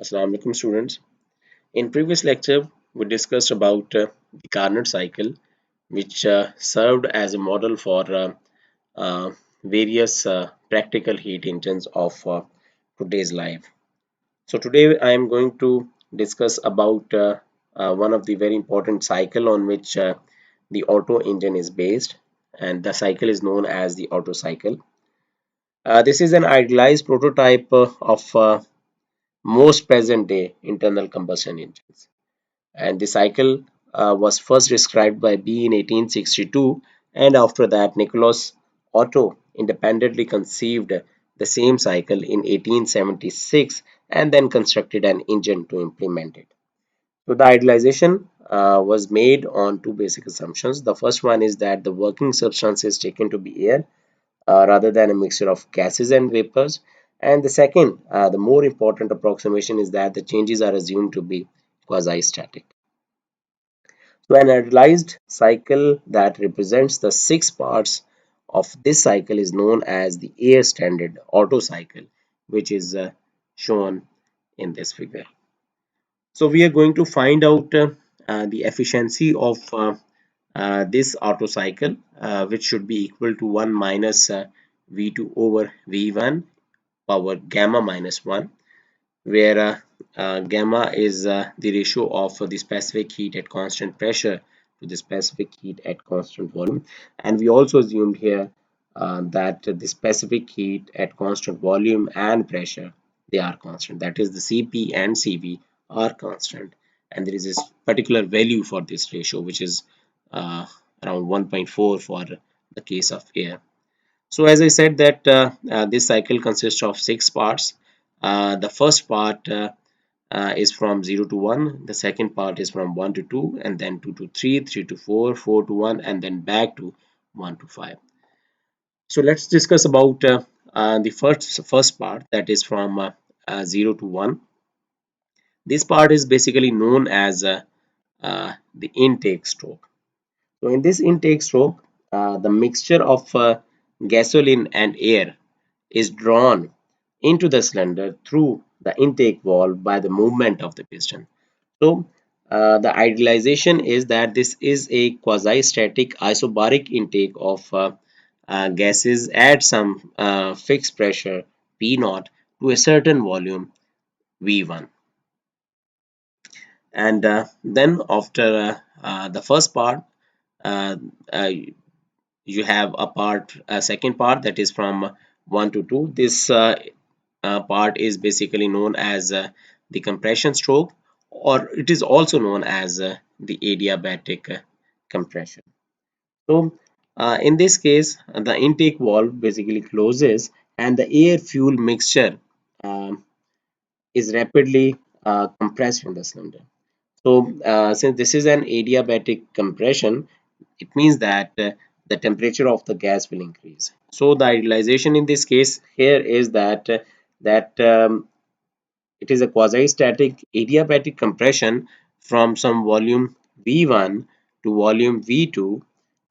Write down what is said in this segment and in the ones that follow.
Assalamu alaikum students. In previous lecture, we discussed about the Carnot cycle, which served as a model for uh, various practical heat engines of today's life. So today I am going to discuss about one of the very important cycle on which the Otto engine is based, and the cycle is known as the Otto cycle. This is an idealized prototype of most present day internal combustion engines. And the cycle was first described by B in 1862, and after that, Nicholas Otto independently conceived the same cycle in 1876 and then constructed an engine to implement it. So, the idealization was made on two basic assumptions. The first one is that the working substance is taken to be air rather than a mixture of gases and vapors. And the second, the more important approximation is that the changes are assumed to be quasi-static. So an idealized cycle that represents the six parts of this cycle is known as the air standard Otto cycle, which is shown in this figure. So we are going to find out the efficiency of this Otto cycle, which should be equal to 1 minus V2 over V1 power gamma minus 1, where gamma is the ratio of the specific heat at constant pressure to the specific heat at constant volume. And we also assumed here that the specific heat at constant volume and pressure, they are constant. That is, the Cp and Cv are constant. And there is this particular value for this ratio, which is uh, around 1.4 for the case of air. So as I said that this cycle consists of six parts. The first part is from 0 to 1, the second part is from 1 to 2, and then 2 to 3, 3 to 4, 4 to 1, and then back to 1 to 5. So let's discuss about the first part, that is from 0 to 1. This part is basically known as the intake stroke. So in this intake stroke, the mixture of gasoline and air is drawn into the cylinder through the intake valve by the movement of the piston. So the idealization is that this is a quasi-static isobaric intake of gases at some fixed pressure P naught to a certain volume V1. And then after the first part, uh, uh, you have a second part that is from 1 to 2. This part is basically known as the compression stroke, or it is also known as the adiabatic compression. So in this case, the intake valve basically closes and the air fuel mixture um, is rapidly compressed in the cylinder. So since this is an adiabatic compression, it means that the temperature of the gas will increase. So the idealization in this case here is that it is a quasi-static adiabatic compression from some volume V1 to volume V2,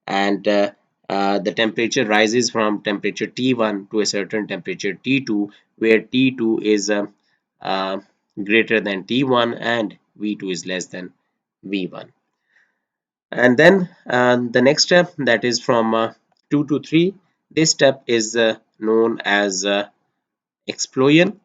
and the temperature rises from temperature T1 to a certain temperature T2, where T2 is uh, greater than T1 and V2 is less than V1. And then the next step, that is from 2 to 3. This step is known as Explorian.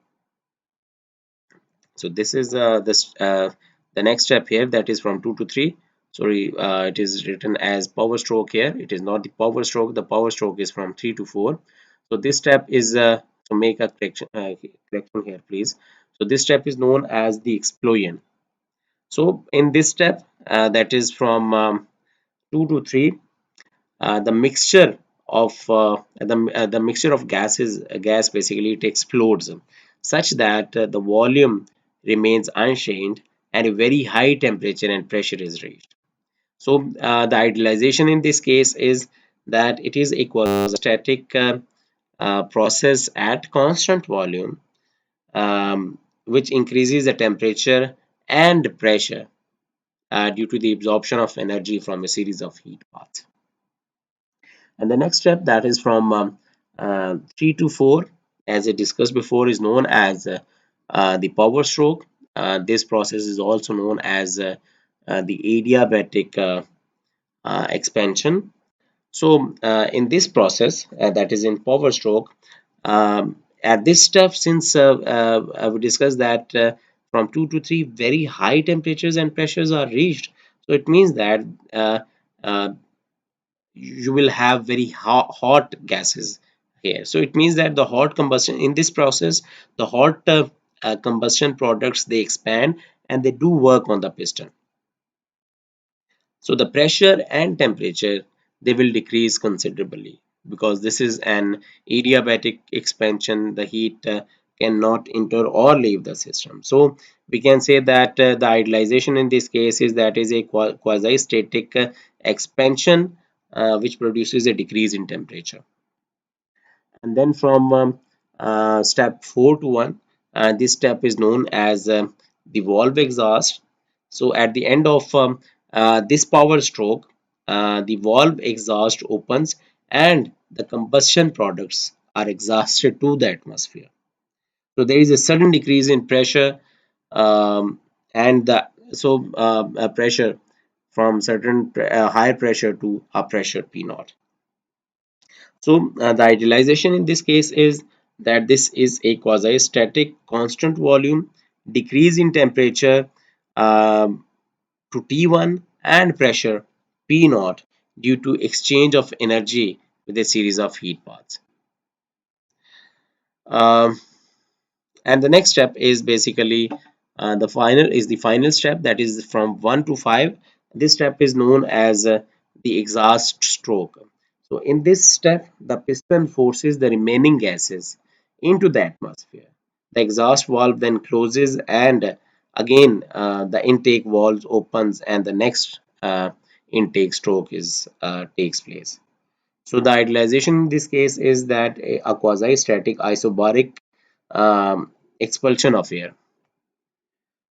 So this is the next step here, that is from 2 to 3. Sorry, it is written as power stroke here. It is not the power stroke. The power stroke is from 3 to 4. So this step is to make a correction here, please. So this step is known as the Explorian. So in this step, that is from 2 to 3, the mixture of the mixture of gas basically it explodes such that the volume remains unchanged and a very high temperature and pressure is reached. So the idealization in this case is that it is a quasi-static process at constant volume, which increases the temperature and pressure due to the absorption of energy from a series of heat paths. And the next step, that is from 3 to 4, as I discussed before, is known as the power stroke. This process is also known as the adiabatic expansion. So, in this process, that is in power stroke, at this step, since we discussed that from 2 to 3 very high temperatures and pressures are reached, so it means that uh, uh, you will have very hot gases here. So it means that the hot combustion in this process, the hot combustion products, they expand and they do work on the piston. So the pressure and temperature, they will decrease considerably because this is an adiabatic expansion. The heat cannot enter or leave the system. So we can say that the idealization in this case is that is a quasi-static expansion which produces a decrease in temperature. And then from step 4 to 1, this step is known as the valve exhaust. So at the end of this power stroke, the valve exhaust opens and the combustion products are exhausted to the atmosphere. So there is a sudden decrease in pressure, and the pressure from certain higher pressure to a pressure P naught. So the idealization in this case is that this is a quasi-static constant volume, decrease in temperature um, to T1 and pressure P naught due to exchange of energy with a series of heat paths. Um, and the next step is basically the final step, that is from 1 to 5. This step is known as the exhaust stroke. So in this step the piston forces the remaining gases into the atmosphere. The exhaust valve then closes and again the intake valve opens and the next intake stroke is takes place. So the idealization in this case is that a quasi-static isobaric expulsion of air.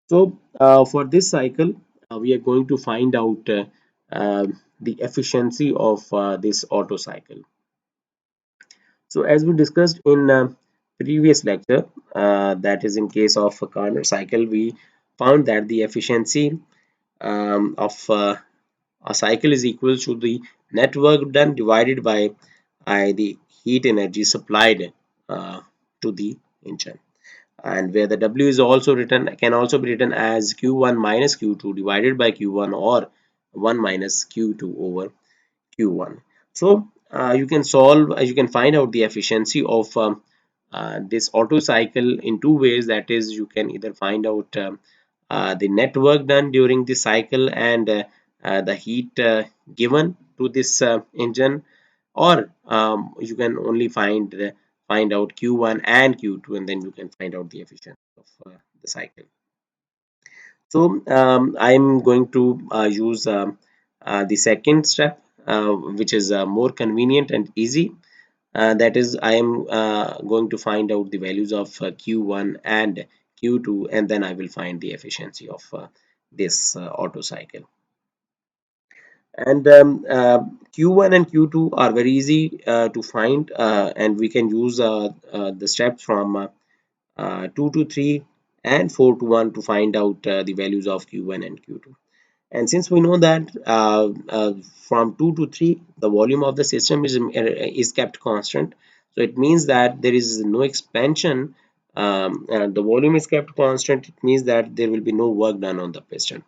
So for this cycle, we are going to find out the efficiency of this Otto cycle. So as we discussed in previous lecture, that is in case of a Carnot cycle, we found that the efficiency of a cycle is equal to the net work done divided by the heat energy supplied uh, to the engine, and where the W is also written can also be written as Q1 minus Q2 divided by Q1 or 1 minus Q2 over Q1. So you can find out the efficiency of this Otto cycle in two ways. That is, you can either find out the net work done during the cycle and the heat given to this engine, or you can only find out Q1 and Q2, and then you can find out the efficiency of the cycle. So I'm going to use the second step, which is more convenient and easy. That is, I am going to find out the values of Q1 and Q2, and then I will find the efficiency of this Otto cycle. And Q1 and Q2 are very easy to find, and we can use the steps from 2 to 3 and 4 to 1 to find out the values of Q1 and Q2. And since we know that from 2 to 3 the volume of the system is kept constant, so it means that there is no expansion. The volume is kept constant, it means that there will be no work done on the piston.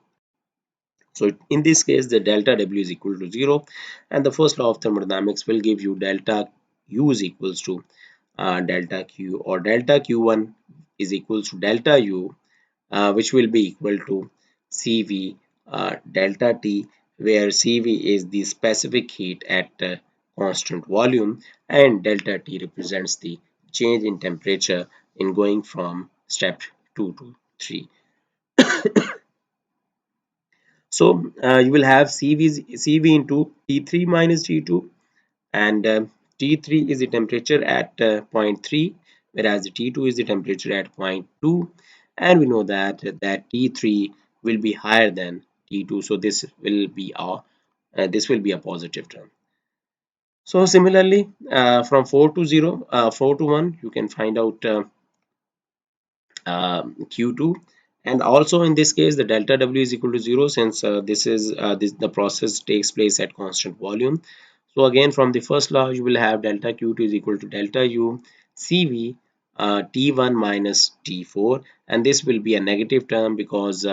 So in this case, the delta W is equal to 0, and the first law of thermodynamics will give you delta U is equals to delta Q, or delta Q1 is equals to delta U, which will be equal to CV delta T, where CV is the specific heat at constant volume and delta T represents the change in temperature in going from step 2 to 3. So you will have CV into T3 minus T2, and T3 is the temperature at point 3, whereas the T2 is the temperature at point 2, and we know that T3 will be higher than T2, so this will be a positive term. So similarly, from 4 to 1, you can find out Q2, And also in this case, the delta W is equal to 0, since the process takes place at constant volume. So again, from the first law, you will have delta Q2 is equal to delta U CV T1 minus T4, and this will be a negative term because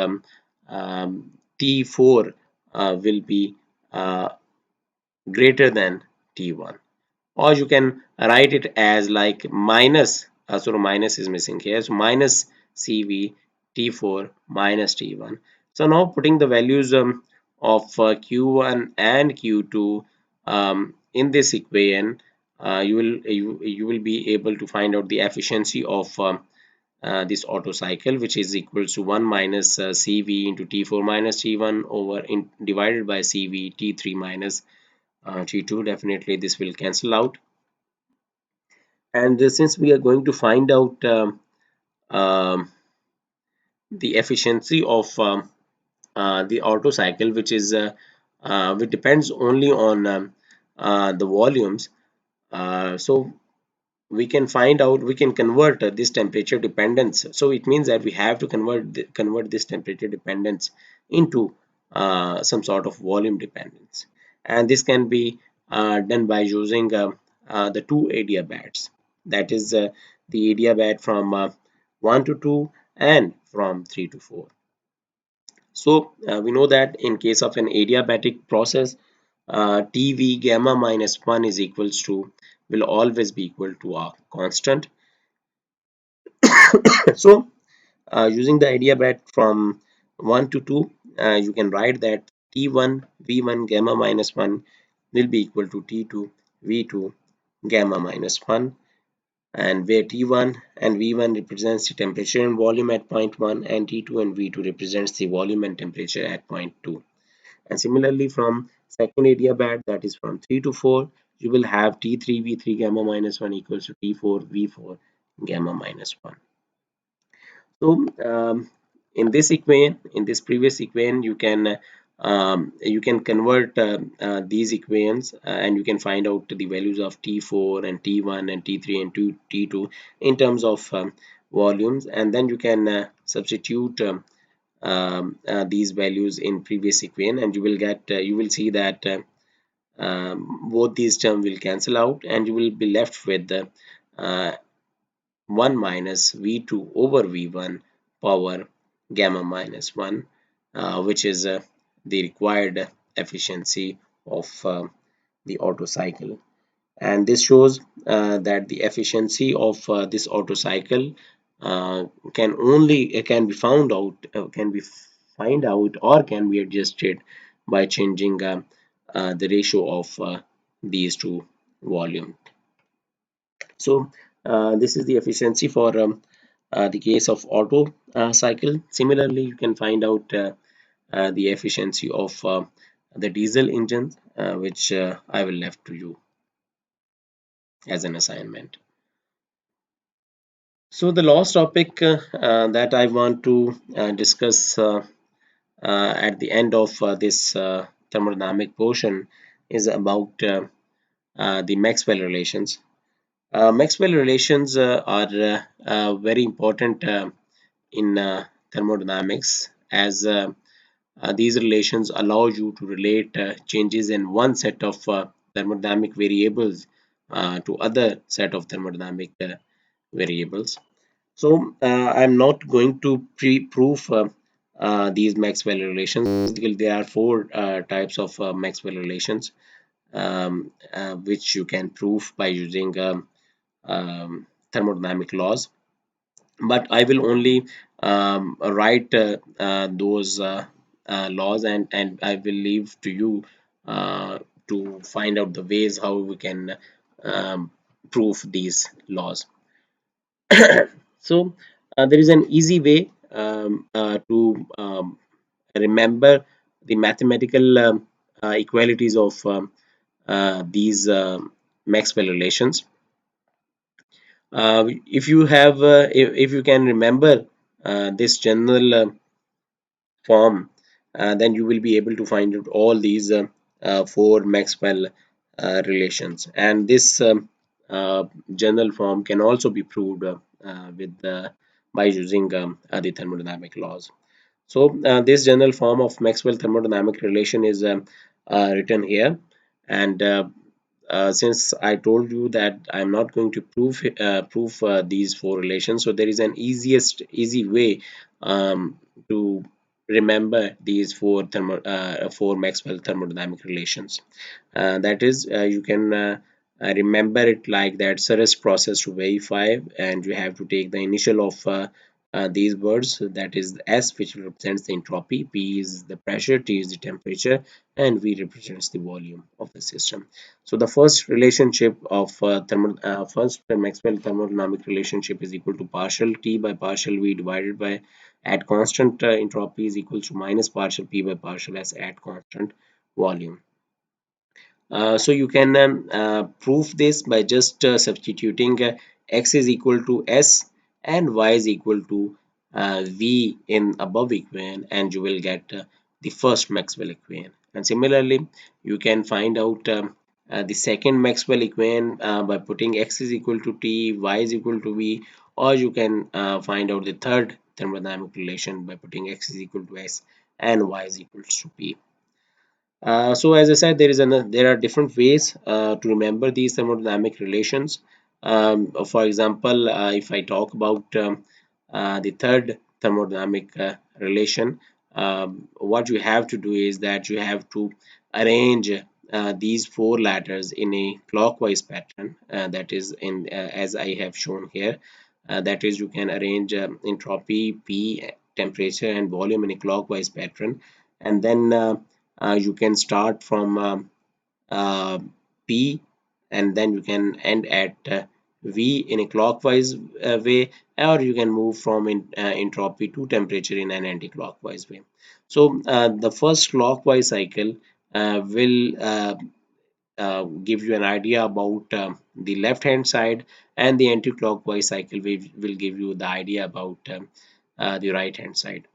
T4 will be uh, greater than T1, or you can write it as like minus, so minus is missing here, so minus CV T4 minus T1. So now putting the values of Q1 and Q2 in this equation, you will be able to find out the efficiency of this Otto cycle, which is equals to 1 minus CV into T4 minus T1 over divided by CV T3 minus T2. Definitely this will cancel out. And since we are going to find out um, the efficiency of the Otto cycle, which depends only on the volumes, so we can convert this temperature dependence. So it means that we have to convert this temperature dependence into some sort of volume dependence, and this can be done by using the two adiabats, that is the adiabat from 1 to 2 and from 3 to 4. So we know that in case of an adiabatic process, TV gamma minus 1 is equals to will always be equal to a constant. So using the adiabat from 1 to 2, you can write that T1 V1 gamma minus 1 will be equal to T2 V2 gamma minus 1, and where T1 and V1 represents the temperature and volume at point 1, and T2 and V2 represents the volume and temperature at point 2. And similarly, from second adiabat, that is from 3 to 4, you will have T3 V3 gamma minus 1 equals to T4 V4 gamma minus 1. So in this equation, in this previous equation, you can convert these equations, and you can find out the values of T4 and T1 and T3 and T2 in terms of volumes, and then you can substitute these values in previous equation, and you will see that both these terms will cancel out, and you will be left with uh, 1 minus V2 over V1 power gamma minus 1, which is the required efficiency of the Otto cycle. And this shows that the efficiency of this Otto cycle can be found out, can be find out or can be adjusted by changing the ratio of these two volumes. So this is the efficiency for the case of Otto cycle. Similarly, you can find out the efficiency of the diesel engine, which I will left to you as an assignment. So the last topic that I want to discuss at the end of this thermodynamic portion is about the Maxwell relations. Maxwell relations are very important in thermodynamics, as these relations allow you to relate changes in one set of thermodynamic variables to other set of thermodynamic variables. So I'm not going to prove these Maxwell relations. Basically, there are four types of Maxwell relations, which you can prove by using thermodynamic laws. But I will only write those laws, and I will leave to you to find out the ways how we can prove these laws. So there is an easy way to remember the mathematical equalities of these Maxwell relations. If you can remember this general form, then you will be able to find out all these four Maxwell relations, and this general form can also be proved with by using the thermodynamic laws. So this general form of Maxwell thermodynamic relation is written here, and since I told you that I'm not going to prove these four relations, so there is an easy way to remember these four Maxwell thermodynamic relations. That is, you can remember it like that Search process to verify, and you have to take the initial of these words, that is S, which represents the entropy, P is the pressure, T is the temperature, and V represents the volume of the system. So the first relationship of first Maxwell thermodynamic relationship is equal to partial T by partial V divided by at constant entropy is equal to minus partial P by partial S at constant volume. So you can prove this by just substituting x is equal to s and y is equal to v in above equation, and you will get the first Maxwell equation. And similarly, you can find out the second Maxwell equation by putting x is equal to t, y is equal to v, or you can find out the third thermodynamic relation by putting x is equal to s and y is equal to p. So as I said, there are different ways to remember these thermodynamic relations. For example, if I talk about the third thermodynamic relation, what you have to do is that you have to arrange these four letters in a clockwise pattern. That is in as I have shown here. That is, you can arrange entropy, P, temperature, and volume in a clockwise pattern, and then you can start from uh, P, and then you can end at V in a clockwise way, or you can move from entropy to temperature in an anti-clockwise way. So the first clockwise cycle will give you an idea about the left hand side, and the anti-clockwise cycle will give you the idea about the right hand side.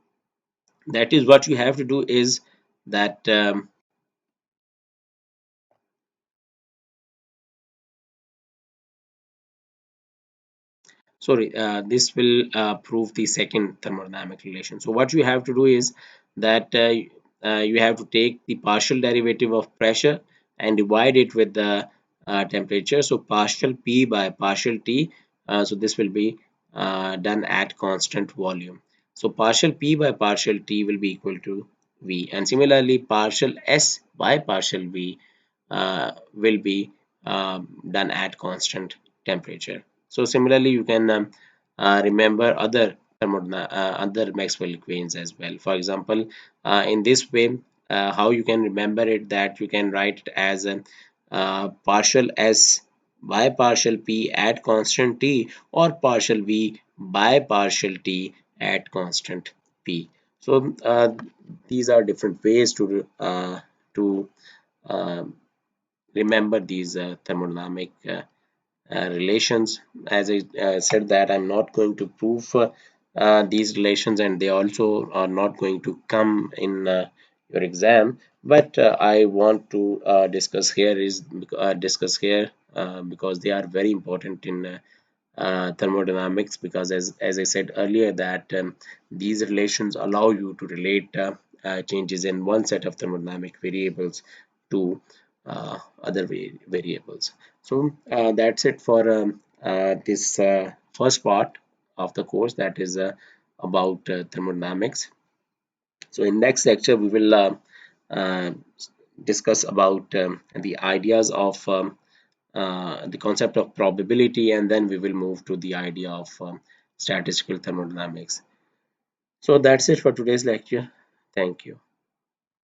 That is what you have to do is that sorry, this will prove the second thermodynamic relation. So what you have to do is that you have to take the partial derivative of pressure and divide it with the temperature. So partial P by partial T, so this will be done at constant volume. So partial P by partial T will be equal to V, and similarly partial S by partial V will be done at constant temperature. So similarly, you can remember other Maxwell equations as well. For example, in this way, how you can remember it, that you can write it as a partial S by partial P at constant T, or partial V by partial T at constant P. So these are different ways to uh, remember these thermodynamic relations. As I said, that I'm not going to prove these relations, and they also are not going to come in your exam. But I want to discuss here because they are very important in thermodynamics, because as I said earlier that these relations allow you to relate changes in one set of thermodynamic variables to other variables. So that's it for this first part of the course, that is about thermodynamics. So in next lecture we will uh, discuss about the ideas of the concept of probability, and then we will move to the idea of statistical thermodynamics. So that's it for today's lecture. Thank you.